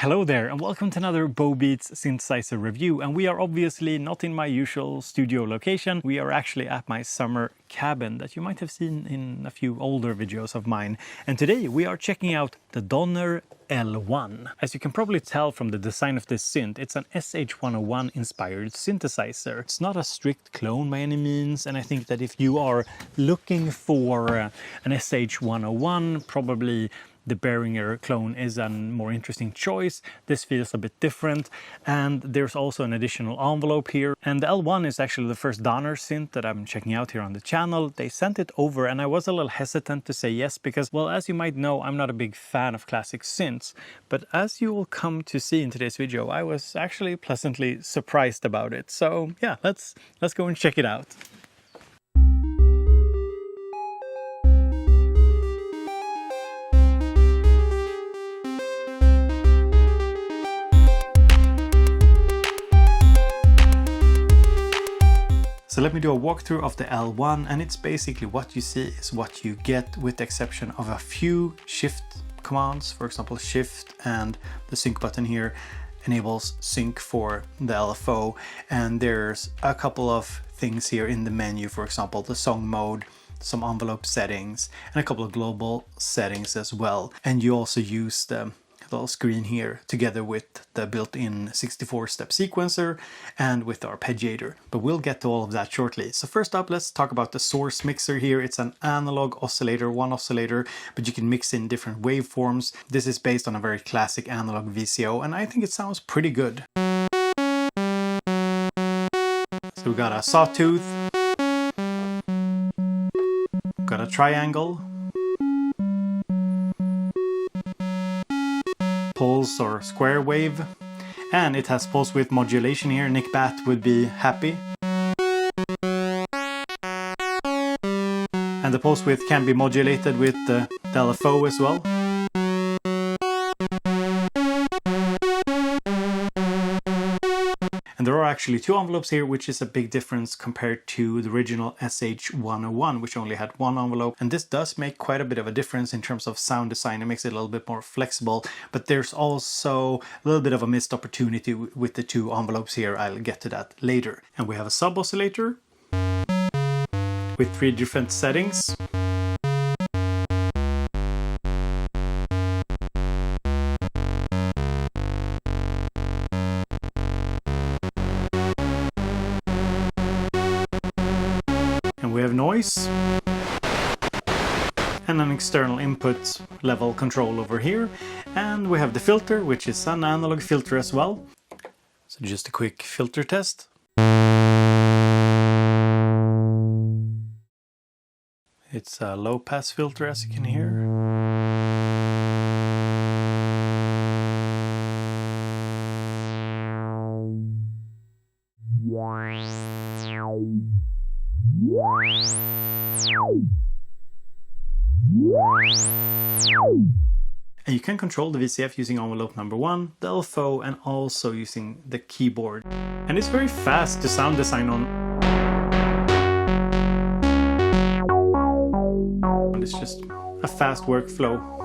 Hello there and welcome to another BoBeats synthesizer review, and we are obviously not in my usual studio location. We are actually at my summer cabin that you might have seen in a few older videos of mine, and today we are checking out the Donner L1. As you can probably tell from the design of this synth, it's an SH101 inspired synthesizer. It's not a strict clone by any means, and I think that if you are looking for an SH101, probably the Behringer clone is a more interesting choice. This feels a bit different, and there's also an additional envelope here. And the L1 is actually the first Donner synth that I'm checking out here on the channel. They sent it over and I was a little hesitant to say yes because, well, as you might know, I'm not a big fan of classic synths. But as you will come to see in today's video, I was actually pleasantly surprised about it. So yeah, let's go and check it out. So let me do a walkthrough of the L1, and it's basically what you see is what you get, with the exception of a few shift commands. For example, shift and the sync button here enables sync for the LFO, and there's a couple of things here in the menu, for example the song mode, some envelope settings, and a couple of global settings as well. And you also use the little screen here together with the built-in 64-step sequencer and with the arpeggiator, but we'll get to all of that shortly. So first up, let's talk about the source mixer here. It's an analog oscillator, one oscillator, but you can mix in different waveforms. This is based on a very classic analog VCO, and I think it sounds pretty good. So we got a sawtooth, got a triangle, pulse or square wave, and it has pulse width modulation here. Nick Bat would be happy. And the pulse width can be modulated with the LFO as well. And there are actually two envelopes here, which is a big difference compared to the original SH101, which only had one envelope. And this does make quite a bit of a difference in terms of sound design. It makes it a little bit more flexible, but there's also a little bit of a missed opportunity with the two envelopes here. I'll get to that later. And we have a sub oscillator with 3 different settings. We have noise and an external input level control over here, and we have the filter, which is an analog filter as well. So just a quick filter test. It's a low pass filter, as you can hear. And you can control the VCF using envelope number 1, the LFO, and also using the keyboard. And it's very fast to sound design on. And it's just a fast workflow.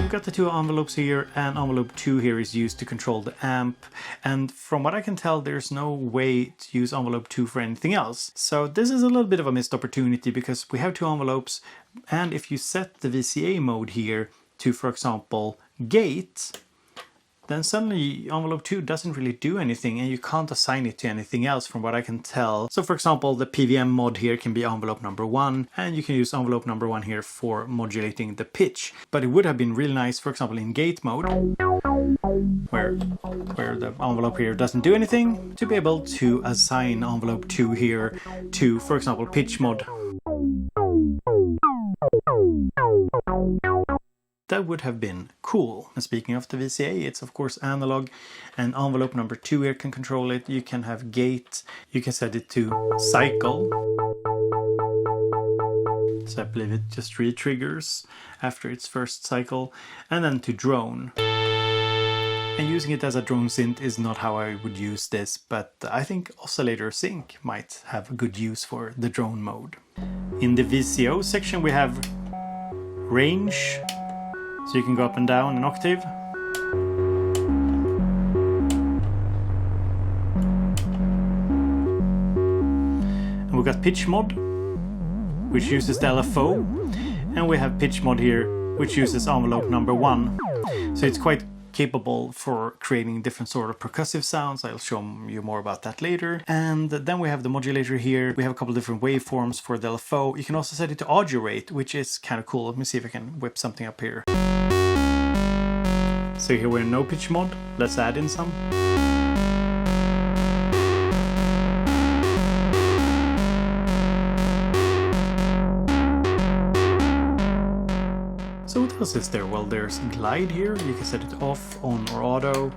Got the two envelopes here, and envelope 2 here is used to control the amp, and from what I can tell there's no way to use envelope 2 for anything else. So this is a little bit of a missed opportunity because we have two envelopes, and if you set the VCA mode here to, for example, gate, then suddenly envelope 2 doesn't really do anything and you can't assign it to anything else from what I can tell. So for example, the PVM mod here can be envelope number 1, and you can use envelope number 1 here for modulating the pitch. But it would have been really nice, for example, in gate mode, where the envelope here doesn't do anything, to be able to assign envelope 2 here to, for example, pitch mod. That would have been cool. And speaking of the VCA, it's of course analog, and envelope number 2 here can control it. You can have gate, you can set it to cycle. So I believe it just re-triggers after its first cycle, and then to drone. And using it as a drone synth is not how I would use this, but I think oscillator sync might have a good use for the drone mode. In the VCO section we have range, so you can go up and down an octave. And we've got pitch mod, which uses the LFO, and we have pitch mod here, which uses envelope number 1. So it's quite capable for creating different sort of percussive sounds. I'll show you more about that later. And then we have the modulator here. We have a couple different waveforms for the LFO. You can also set it to audio rate, which is kind of cool. Let me see if I can whip something up here. So here we're in no pitch mod. Let's add in some. So what else is there? Well, there's glide here. You can set it off, on, or auto.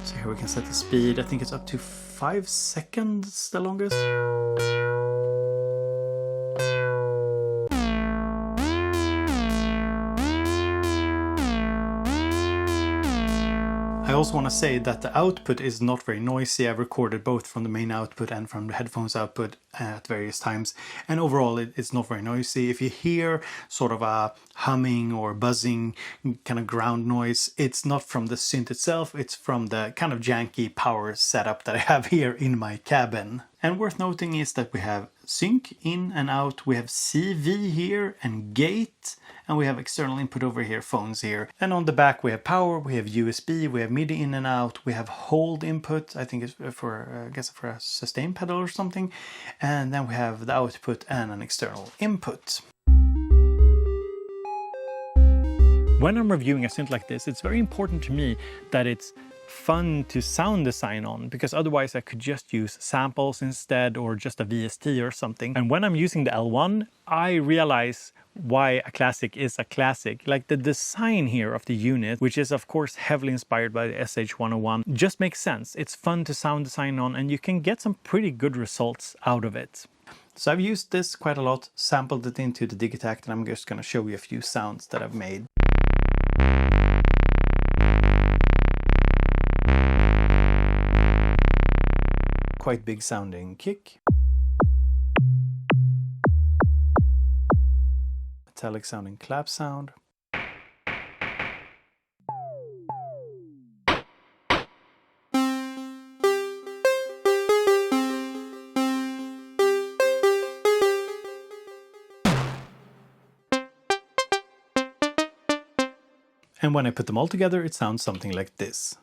So here we can set the speed. I think it's up to 5 seconds, the longest. I also want to say that the output is not very noisy. I've recorded both from the main output and from the headphones output at various times, and overall it's not very noisy. If you hear sort of a humming or buzzing kind of ground noise, it's not from the synth itself, it's from the kind of janky power setup that I have here in my cabin. And worth noting is that we have sync in and out, we have CV here and gate, and we have external input over here, phones here. And on the back we have power, we have USB, we have MIDI in and out, we have hold input, I think it's for, I guess for a sustain pedal or something. And then we have the output and an external input. When I'm reviewing a synth like this, it's very important to me that it's fun to sound design on, because otherwise I could just use samples instead, or just a VST or something. And when I'm using the L1, I realize why a classic is a classic. Like the design here of the unit, which is of course heavily inspired by the SH101, just makes sense. It's fun to sound design on, and you can get some pretty good results out of it. So I've used this quite a lot, sampled it into the Digitact, and I'm just going to show you a few sounds that I've made. Quite big sounding kick. Metallic sounding clap sound. And when I put them all together, it sounds something like this.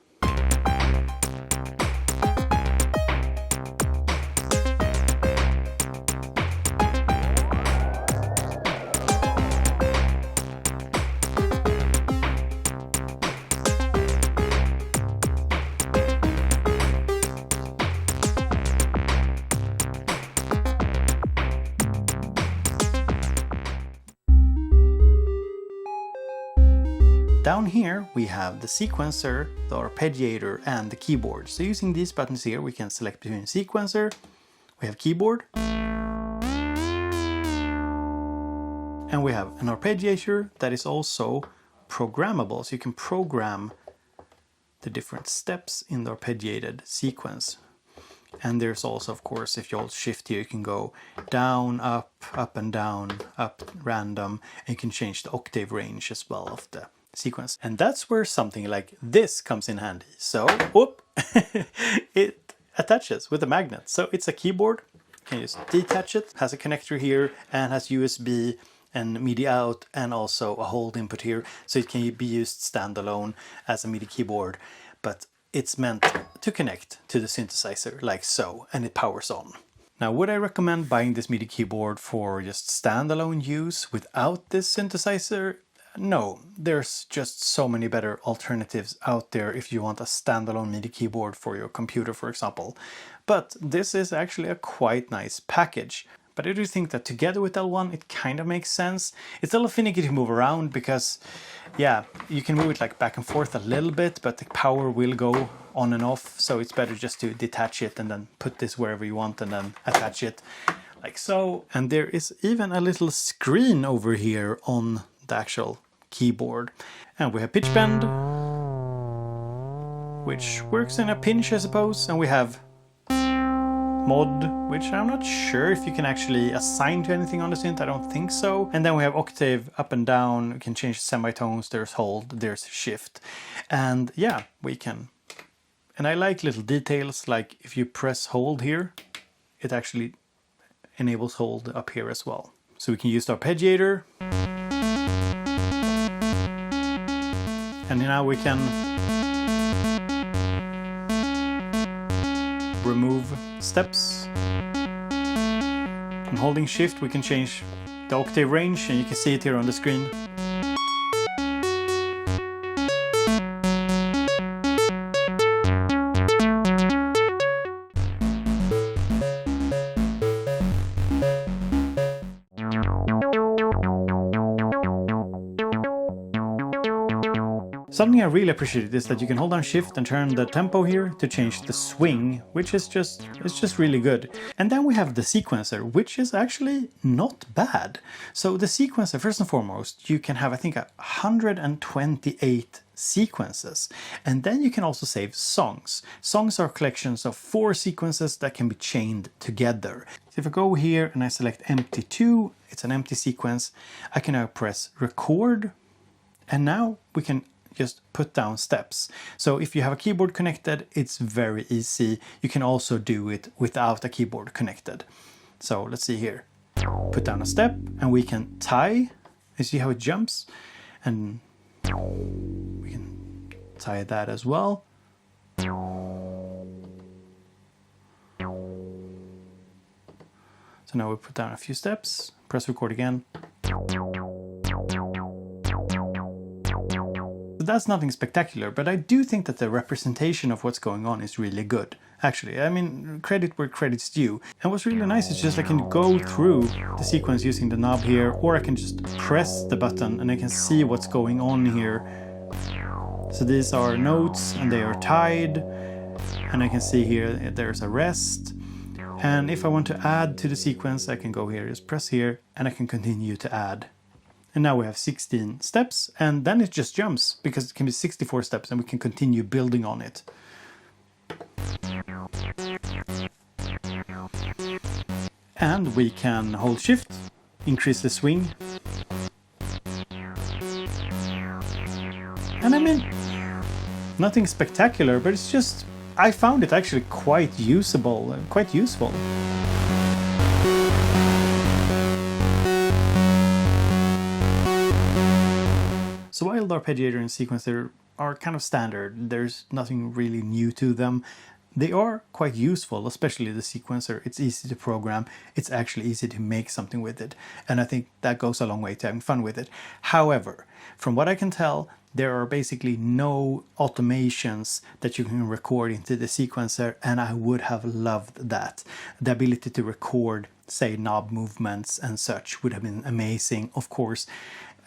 Down here we have the sequencer, the arpeggiator, and the keyboard. So using these buttons here we can select between sequencer, we have keyboard, and we have an arpeggiator that is also programmable. So you can program the different steps in the arpeggiated sequence. And there's also, of course, if you hold shift here, you can go down, up and down, up, random, and you can change the octave range as well of the sequence. And that's where something like this comes in handy. So, whoop, it attaches with a magnet. So it's a keyboard, you can just detach it, has a connector here, and has USB and MIDI out, and also a hold input here. So it can be used standalone as a MIDI keyboard. but it's meant to connect to the synthesizer like so, and it powers on. Now, would I recommend buying this MIDI keyboard for just standalone use without this synthesizer? No, there's just so many better alternatives out there if you want a standalone MIDI keyboard for your computer, for example. But this is actually a quite nice package. But I do think that together with L1 it kind of makes sense. It's a little finicky to move around because, yeah, you can move it like back and forth a little bit, but the power will go on and off, so it's better just to detach it and then put this wherever you want and then attach it like so. And there is even a little screen over here on the actual keyboard. And we have pitch bend, which works in a pinch, I suppose, and we have mod, which I'm not sure if you can actually assign to anything on the synth. I don't think so. And then we have octave up and down. You can change semitones. There's hold, there's shift. And yeah, we can. And I like little details, like if you press hold here, it actually enables hold up here as well. So we can use the arpeggiator. And now we can remove steps. And holding shift we can change the octave range, and you can see it here on the screen. Something I really appreciate is that you can hold down shift and turn the tempo here to change the swing, which is just really good. And then we have the sequencer, which is actually not bad. So the sequencer, first and foremost, you can have, I think, 128 sequences. And then you can also save songs. Songs are collections of 4 sequences that can be chained together. So if I go here and I select empty 2, it's an empty sequence. I can now press record, and now we can just put down steps. So if you have a keyboard connected, it's very easy. You can also do it without a keyboard connected. So let's see here. Put down a step and we can tie. You see how it jumps? And we can tie that as well. So now we put down a few steps, press record again. That's nothing spectacular, but I do think that the representation of what's going on is really good. Actually, I mean, credit where credit's due. And what's really nice is just I can go through the sequence using the knob here, or I can just press the button and I can see what's going on here. So these are notes and they are tied, and I can see here there's a rest. And if I want to add to the sequence, I can go here, just press here, and I can continue to add. And now we have 16 steps, and then it just jumps because it can be 64 steps and we can continue building on it. And we can hold shift, increase the swing. And I mean, nothing spectacular, but it's just, I found it actually quite usable and quite useful. So while the arpeggiator and sequencer are kind of standard, there's nothing really new to them. They are quite useful, especially the sequencer. It's easy to program. It's actually easy to make something with it. And I think that goes a long way to having fun with it. However, from what I can tell, there are basically no automations that you can record into the sequencer, and I would have loved that. The ability to record, say, knob movements and such would have been amazing, of course.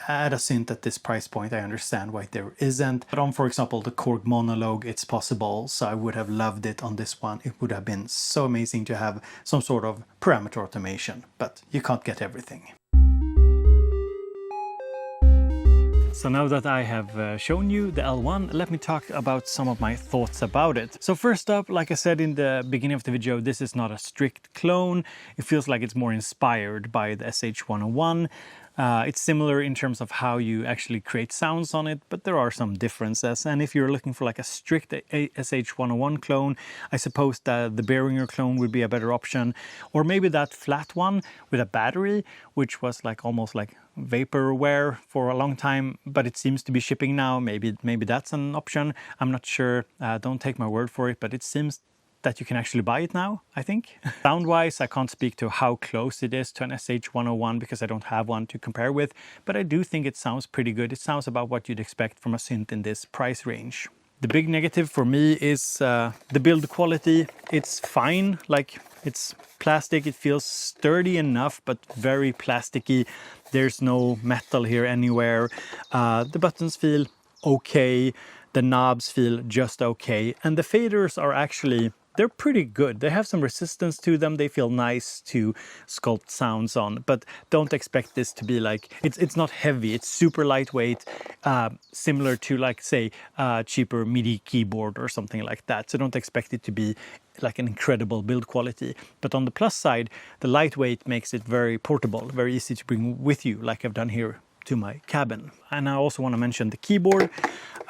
At a synth at this price point, I understand why there isn't. But on, for example, the Korg Monologue, it's possible. So I would have loved it on this one. It would have been so amazing to have some sort of parameter automation. But you can't get everything. So now that I have shown you the L1, let me talk about some of my thoughts about it. So first up, like I said in the beginning of the video, this is not a strict clone. It feels like it's more inspired by the SH101. It's similar in terms of how you actually create sounds on it, but there are some differences. And if you're looking for like a strict SH101 clone, I suppose that the Behringer clone would be a better option. Or maybe that flat one with a battery, which was like almost like vaporware for a long time, but it seems to be shipping now. Maybe that's an option. I'm not sure. Don't take my word for it, but it seems that you can actually buy it now, I think. Sound-wise, I can't speak to how close it is to an SH101 because I don't have one to compare with, but I do think it sounds pretty good. It sounds about what you'd expect from a synth in this price range. The big negative for me is the build quality. It's fine, like it's plastic, it feels sturdy enough, but very plasticky. There's no metal here anywhere. The buttons feel okay, the knobs feel just okay, and the faders are actually, they're pretty good. They have some resistance to them. They feel nice to sculpt sounds on, but don't expect this to be like, it's not heavy. It's super lightweight, similar to like, say, cheaper MIDI keyboard or something like that. So don't expect it to be like an incredible build quality. But on the plus side, the lightweight makes it very portable, very easy to bring with you, like I've done here to my cabin. And I also want to mention the keyboard.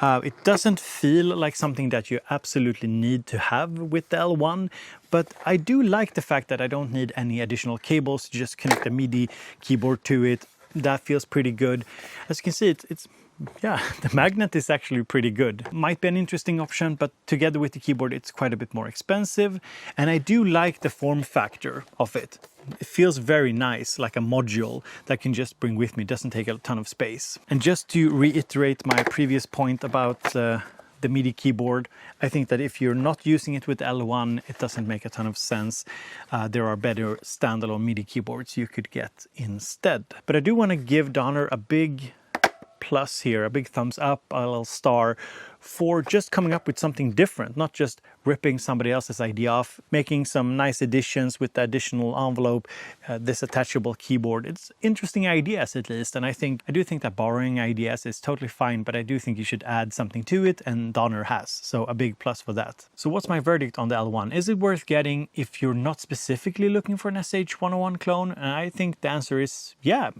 It doesn't feel like something that you absolutely need to have with the L1, but I do like the fact that I don't need any additional cables to just connect a MIDI keyboard to it. That feels pretty good. As you can see, yeah, the magnet is actually pretty good. Might be an interesting option, but together with the keyboard, it's quite a bit more expensive. And I do like the form factor of it. It feels very nice, like a module that I can just bring with me. It doesn't take a ton of space. And just to reiterate my previous point about the MIDI keyboard, I think that if you're not using it with L1, it doesn't make a ton of sense. There are better standalone MIDI keyboards you could get instead. But I do want to give Donner a big plus here, a big thumbs up, a little star, for just coming up with something different, not just ripping somebody else's idea off, making some nice additions with the additional envelope, this attachable keyboard. It's interesting ideas at least, and I do think that borrowing ideas is totally fine, but I do think you should add something to it, and Donner has, so a big plus for that. So what's my verdict on the L1? Is it worth getting if you're not specifically looking for an SH101 clone? And I think the answer is yeah,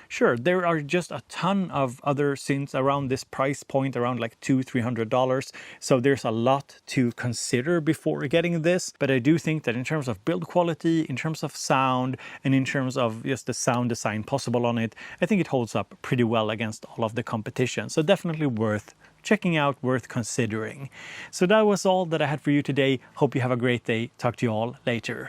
sure. There are just a ton of other synths around this price point, around like $200-300, so there's a lot to consider before getting this. But I do think that in terms of build quality, in terms of sound, and in terms of just the sound design possible on it, I think it holds up pretty well against all of the competition. So definitely worth checking out, worth considering. So that was all that I had for you today. Hope you have a great day. Talk to you all later.